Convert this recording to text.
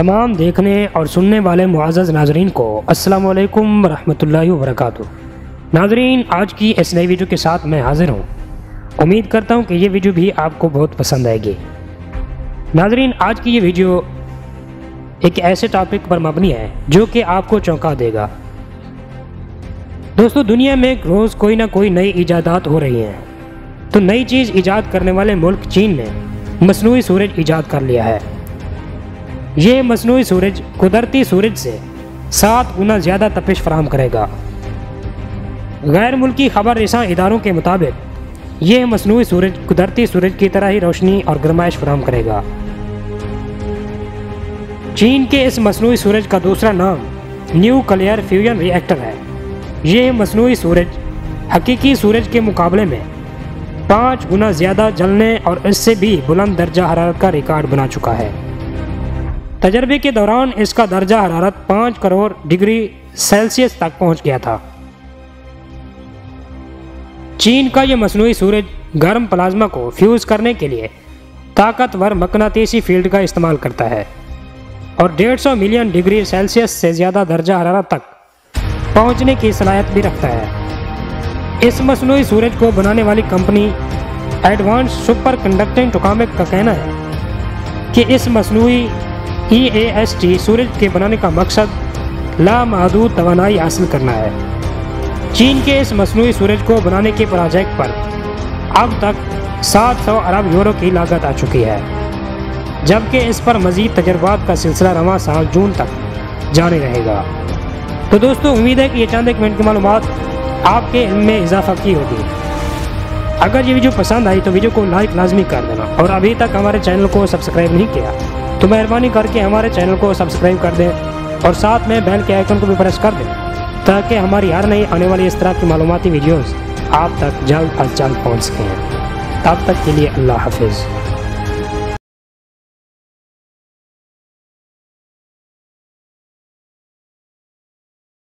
تمام دیکھنے اور سننے والے معزز ناظرین کو السلام علیکم ورحمۃ اللہ وبرکاتہ۔ ناظرین، آج کی اس نئی ویڈیو کے ساتھ میں حاضر ہوں۔ امید کرتا ہوں کہ یہ ویڈیو بھی آپ کو بہت پسند آئے گی۔ ناظرین، آج کی یہ ویڈیو ایک ایسے ٹاپک پر مبنی ہے جو کہ آپ کو چونکا دے گا۔ دوستو، دنیا میں روز کوئی نہ کوئی نئی ایجادات ہو رہی ہیں، تو نئی چیز ایجاد کرنے والے ملک چین نے مصنوعی سورج ایجاد کر لیا ہے۔ یہ مصنوعی سورج قدرتی سورج سے 7 گنا زیادہ تپش فراہم کرے گا۔ غیر ملکی خبر رساں اداروں کے مطابق یہ مصنوعی سورج قدرتی سورج کی طرح ہی روشنی اور گرمائش فراہم کرے گا۔ چین کے اس مصنوعی سورج کا دوسرا نام نیوکلیئر فیوژن ری ایکٹر ہے۔ یہ مصنوعی سورج حقیقی سورج کے مقابلے میں 5 گنا زیادہ جلنے اور اس سے بھی بلند درجہ حرارت کا ریکارڈ بنا چکا ہے۔ تجربے کے دوران اس کا درجہ حرارت 5 کروڑ ڈگری سیلسیس تک پہنچ گیا تھا۔ چین کا یہ مصنوعی سورج گرم پلازما کو فیوز کرنے کے لیے طاقتور مقناطیسی فیلڈ کا استعمال کرتا ہے اور 150 ملین ڈگری سیلسیس سے زیادہ درجہ حرارت تک پہنچنے کی صلاحیت بھی رکھتا ہے۔ اس مصنوعی سورج کو بنانے والی کمپنی ایڈوانس سپر کنڈکٹنگ ٹوکامک کا کہنا ہے کہ اس مصنوعی EAST سورج کے بنانے کا مقصد لامحدود توانائی حاصل کرنا ہے۔ چین کے اس مصنوعی سورج کو بنانے کے پروجیکٹ پر اب تک 700 ارب یورو کی لاگت آ چکی ہے، جبکہ اس پر مزید تجربات کا سلسلہ رواں سال جون تک جاری رہے گا۔ تو دوستو، امید ہے کہ یہ چند ایک منٹ کی معلومات آپ کے علم میں اضافہ کی ہوگی۔ اگر یہ ویڈیو پسند آئی تو ویڈیو کو لائک لازمی کر دینا، اور ابھی تک ہمارے چینل کو سبسکرائب نہیں کیا تو مہربانی کر کے ہمارے چینل کو سبسکرائب کر دیں اور ساتھ میں بیل کے آئیکن کو بھی پریس کر دیں تاکہ ہماری ہر نئی آنے والی اس طرح کی معلوماتی ویڈیوز آپ تک جلد از جلد پہنچ سکیں۔ تب تک کے لیے اللہ حافظ۔